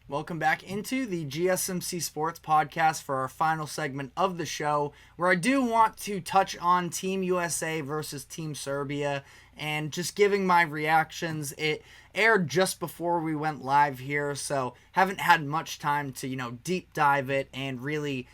Welcome back into the GSMC Sports Podcast for our final segment of the show, where I do want to touch on Team USA versus Team Serbia and just giving my reactions. It aired just before we went live here, so haven't had much time to, deep dive it and really,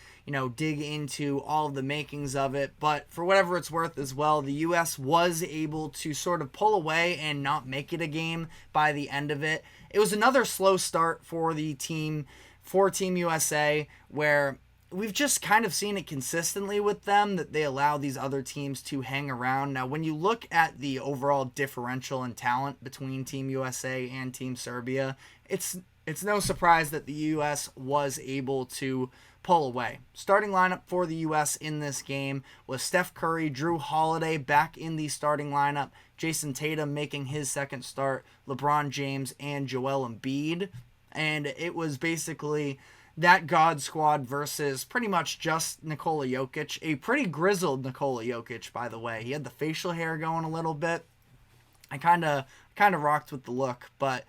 dig into all of the makings of it. But for whatever it's worth as well, the US was able to sort of pull away and not make it a game by the end of it. It was another slow start for Team USA, where we've just kind of seen it consistently with them that they allow these other teams to hang around. Now, when you look at the overall differential in talent between Team USA and Team Serbia, it's no surprise that the US was able to pull away. Starting lineup for the US in this game was Steph Curry, Drew Holiday back in the starting lineup, Jason Tatum making his second start, LeBron James, and Joel Embiid. And it was basically that God squad versus pretty much just Nikola Jokic, a pretty grizzled Nikola Jokic, by the way. He had the facial hair going a little bit. I kind of rocked with the look, but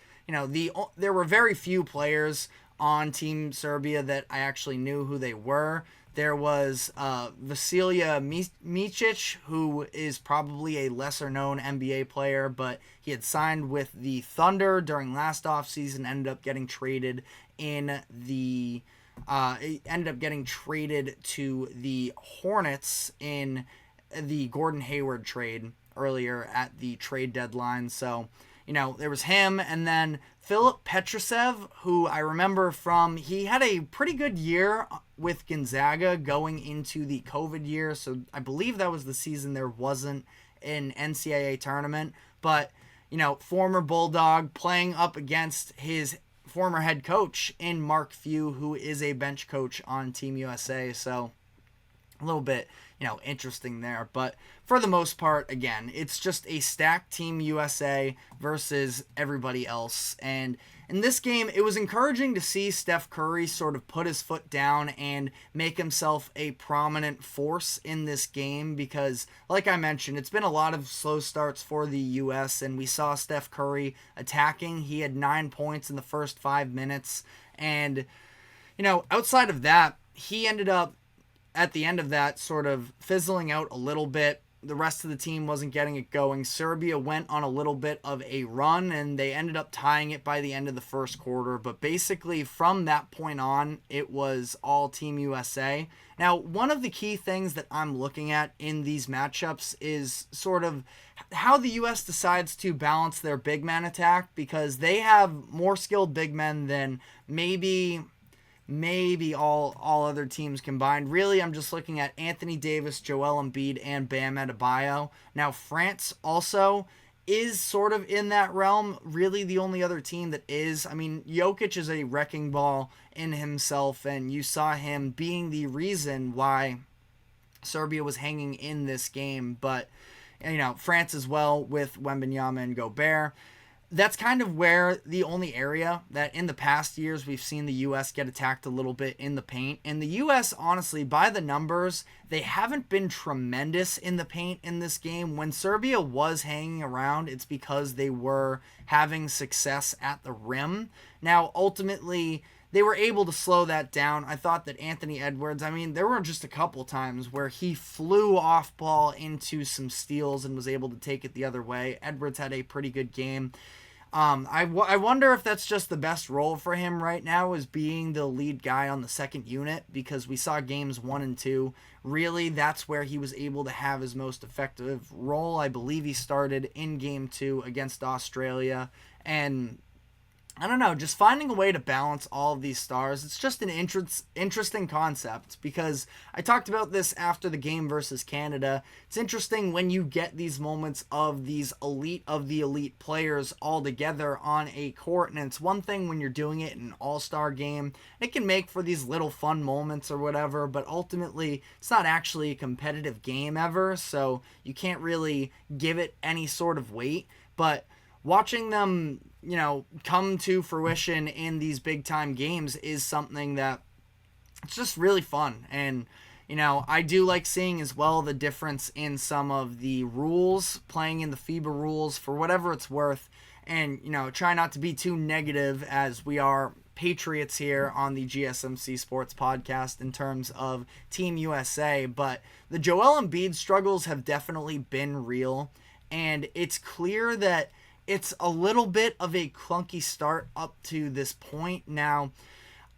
there were very few players on Team Serbia that I actually knew who they were. There was Vasilija Micic, who is probably a lesser-known NBA player, but he had signed with the Thunder during last offseason, ended up getting traded to the Hornets in the Gordon Hayward trade earlier at the trade deadline. So, there was him, and then Filip Petrusev, who I remember he had a pretty good year with Gonzaga going into the COVID year, so I believe that was the season there wasn't an NCAA tournament, but, former Bulldog playing up against his former head coach in Mark Few, who is a bench coach on Team USA, so a little bit, interesting there. But for the most part, again, it's just a stacked Team USA versus everybody else. And in this game, it was encouraging to see Steph Curry sort of put his foot down and make himself a prominent force in this game because, like I mentioned, it's been a lot of slow starts for the US, and we saw Steph Curry attacking. He had 9 points in the first 5 minutes. And, outside of that, he ended up at the end of that sort of fizzling out a little bit. The rest of the team wasn't getting it going. Serbia went on a little bit of a run, and they ended up tying it by the end of the first quarter. But basically, from that point on, it was all Team USA. Now, one of the key things that I'm looking at in these matchups is sort of how the U.S. decides to balance their big man attack, because they have more skilled big men than maybe all other teams combined. Really, I'm just looking at Anthony Davis, Joel Embiid, and Bam Adebayo. Now, France also is sort of in that realm. Really, the only other team that is. I mean, Jokic is a wrecking ball in himself, and you saw him being the reason why Serbia was hanging in this game. But, France as well with Wembanyama and Gobert. That's kind of where the only area that in the past years we've seen the U.S. get attacked a little bit in the paint. And the U.S., honestly, by the numbers, they haven't been tremendous in the paint in this game. When Serbia was hanging around, it's because they were having success at the rim. Now, ultimately, they were able to slow that down. I thought that Anthony Edwards, there were just a couple times where he flew off ball into some steals and was able to take it the other way. Edwards had a pretty good game. I wonder if that's just the best role for him right now, is being the lead guy on the second unit, because we saw games 1 and 2. Really, that's where he was able to have his most effective role. I believe he started in game 2 against Australia, and I don't know, just finding a way to balance all of these stars. It's just an interesting concept, because I talked about this after the game versus Canada. It's interesting when you get these moments of these elite of the elite players all together on a court, and it's one thing when you're doing it in an all-star game. It can make for these little fun moments or whatever, but ultimately it's not actually a competitive game ever, so you can't really give it any sort of weight. But watching them, come to fruition in these big time games is something that it's just really fun. And, I do like seeing as well the difference in some of the rules, playing in the FIBA rules for whatever it's worth. And, try not to be too negative, as we are Patriots here on the GSMC Sports Podcast in terms of Team USA, but the Joel Embiid struggles have definitely been real, and it's clear that it's a little bit of a clunky start up to this point. Now,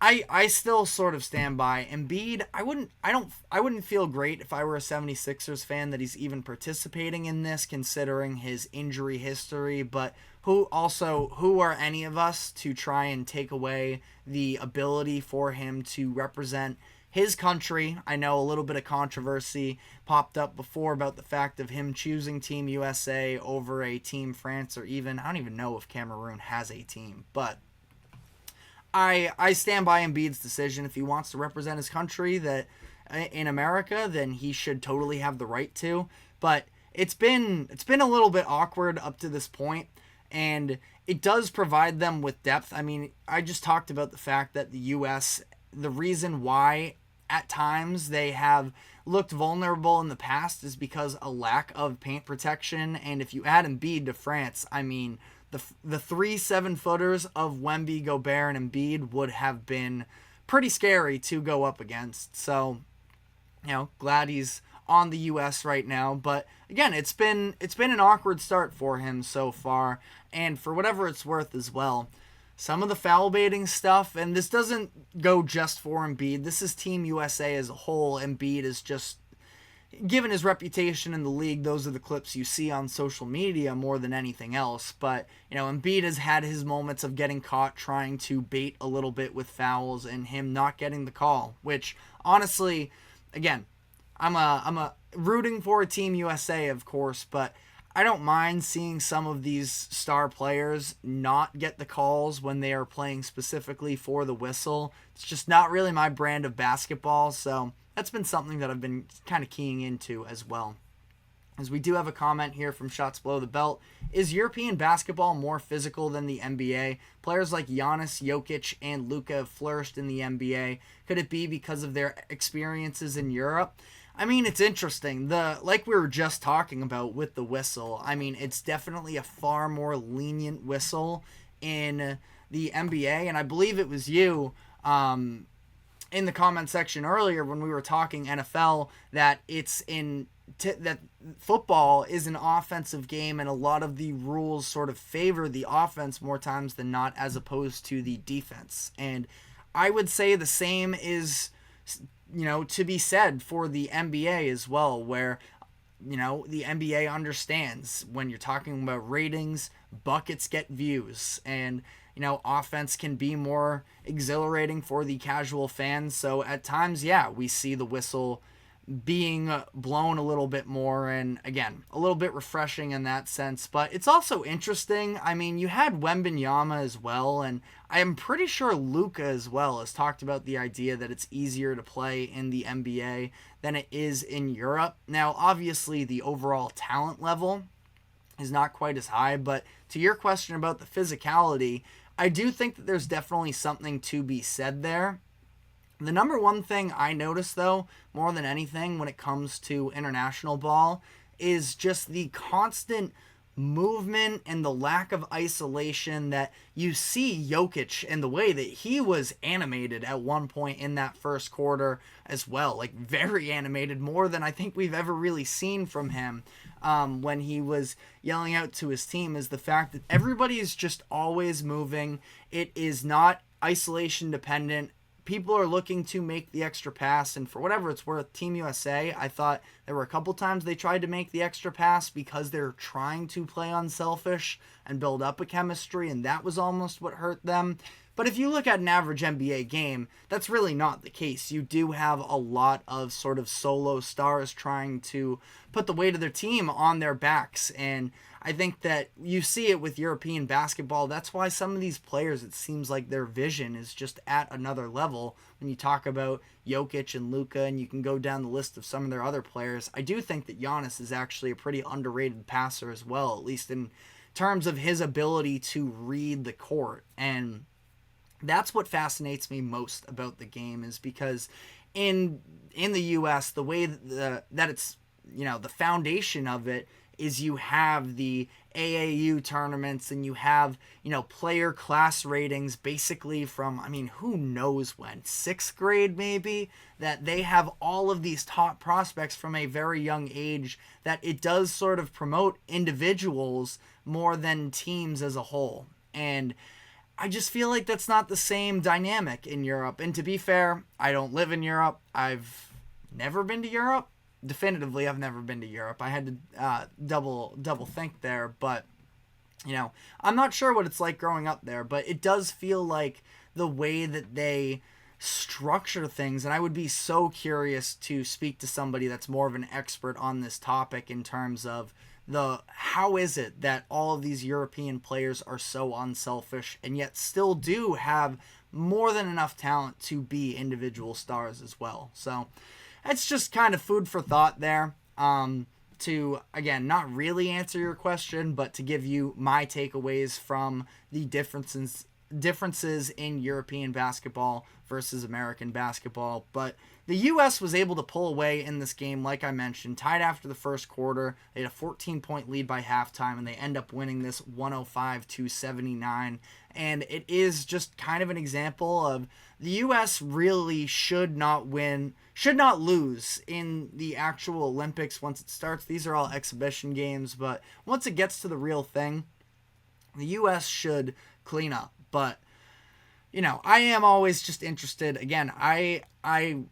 I still sort of stand by Embiid. I wouldn't feel great if I were a 76ers fan that he's even participating in this, considering his injury history, but who are any of us to try and take away the ability for him to represent his country? I know a little bit of controversy popped up before about the fact of him choosing Team USA over a Team France, or even, I don't even know if Cameroon has a team, but I stand by Embiid's decision. If he wants to represent his country that in America, then he should totally have the right to. But it's been a little bit awkward up to this point, and it does provide them with depth. I mean, I just talked about the fact that the U.S., the reason why at times they have looked vulnerable in the past is because a lack of paint protection. And if you add Embiid to France, I mean, the 3 7-footers of Wemby, Gobert, and Embiid would have been pretty scary to go up against. So, glad he's on the U.S. right now. But again, it's been an awkward start for him so far, and for whatever it's worth as well, some of the foul baiting stuff, and this doesn't go just for Embiid. This is Team USA as a whole. Embiid is just, given his reputation in the league, those are the clips you see on social media more than anything else. But, Embiid has had his moments of getting caught trying to bait a little bit with fouls and him not getting the call, which honestly, again, I'm a rooting for Team USA, of course, but I don't mind seeing some of these star players not get the calls when they are playing specifically for the whistle. It's just not really my brand of basketball, so that's been something that I've been kind of keying into as well. As we do have a comment here from Shots Below the Belt. Is European basketball more physical than the NBA? Players like Giannis, Jokic, and Luka have flourished in the NBA. Could it be because of their experiences in Europe? I mean, it's interesting. Like we were just talking about with the whistle, I mean, it's definitely a far more lenient whistle in the NBA, and I believe it was you in the comment section earlier when we were talking NFL that that football is an offensive game, and a lot of the rules sort of favor the offense more times than not, as opposed to the defense. And I would say the same is, to be said for the NBA as well, where, the NBA understands when you're talking about ratings, buckets get views, and, offense can be more exhilarating for the casual fans. So at times, we see the whistle being blown a little bit more, and again, a little bit refreshing in that sense. But it's also interesting. I mean, you had Wembanyama as well, and I am pretty sure Luka as well has talked about the idea that it's easier to play in the NBA than it is in Europe. Now, obviously, the overall talent level is not quite as high, but to your question about the physicality, I do think that there's definitely something to be said there. The number one thing I notice, though, more than anything when it comes to international ball, is just the constant movement and the lack of isolation that you see Jokic, and the way that he was animated at one point in that first quarter as well. Like, very animated, more than I think we've ever really seen from him when he was yelling out to his team, is the fact that everybody is just always moving. It is not isolation dependent. People are looking to make the extra pass, and for whatever it's worth, Team USA, I thought there were a couple times they tried to make the extra pass because they're trying to play unselfish and build up a chemistry, and that was almost what hurt them. But if you look at an average NBA game, that's really not the case. You do have a lot of sort of solo stars trying to put the weight of their team on their backs, and I think that you see it with European basketball. That's why some of these players, it seems like their vision is just at another level. When you talk about Jokic and Luka, and you can go down the list of some of their other players, I do think that Giannis is actually a pretty underrated passer as well, at least in terms of his ability to read the court. And that's what fascinates me most about the game, is because in the U.S., the way that it's, the foundation of it is you have the AAU tournaments and you have, player class ratings basically from, who knows when, 6th grade maybe, that they have all of these top prospects from a very young age, that it does sort of promote individuals more than teams as a whole. And I just feel like that's not the same dynamic in Europe. And to be fair, I don't live in Europe. I've never been to Europe. Definitively, I've never been to Europe. I had to double think there. But, I'm not sure what it's like growing up there. But it does feel like the way that they structure things. And I would be so curious to speak to somebody that's more of an expert on this topic in terms of how is it that all of these European players are so unselfish and yet still do have more than enough talent to be individual stars as well. So it's just kind of food for thought there. To, again, not really answer your question, but to give you my takeaways from the differences in European basketball versus American basketball. But the U.S. was able to pull away in this game, like I mentioned, tied after the first quarter. They had a 14-point lead by halftime, and they end up winning this 105-79. And it is just kind of an example of the U.S. really should not lose in the actual Olympics once it starts. These are all exhibition games, but once it gets to the real thing, the U.S. should clean up. But I am always just interested. Again, I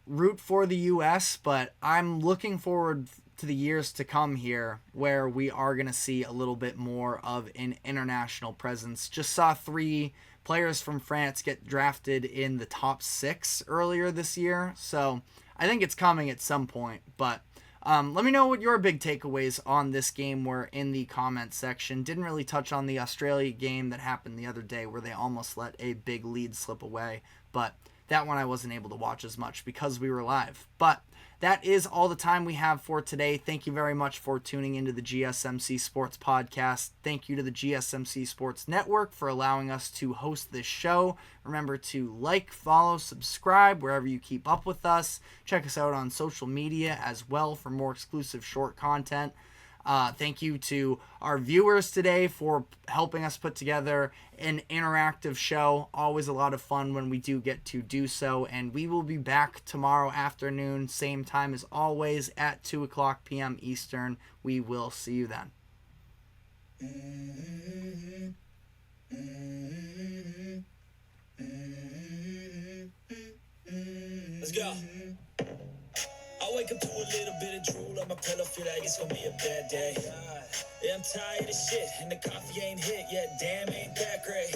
root for the U.S., but I'm looking forward to the years to come here where we are going to see a little bit more of an international presence. Just saw 3 players from France get drafted in the top 6 earlier this year, so I think it's coming at some point. But let me know what your big takeaways on this game were in the comments section. Didn't really touch on the Australia game that happened the other day where they almost let a big lead slip away. But that one I wasn't able to watch as much because we were live. But that is all the time we have for today. Thank you very much for tuning into the GSMC Sports Podcast. Thank you to the GSMC Sports Network for allowing us to host this show. Remember to like, follow, subscribe wherever you keep up with us. Check us out on social media as well for more exclusive short content. Thank you to our viewers today for helping us put together an interactive show. Always a lot of fun when we do get to do so. And we will be back tomorrow afternoon, same time as always, at 2 o'clock p.m. Eastern. We will see you then. Let's go. I wake up to a little bit of drool on my pillow, feel like it's gonna be a bad day. Yeah, I'm tired of shit, and the coffee ain't hit yet, damn, ain't that great.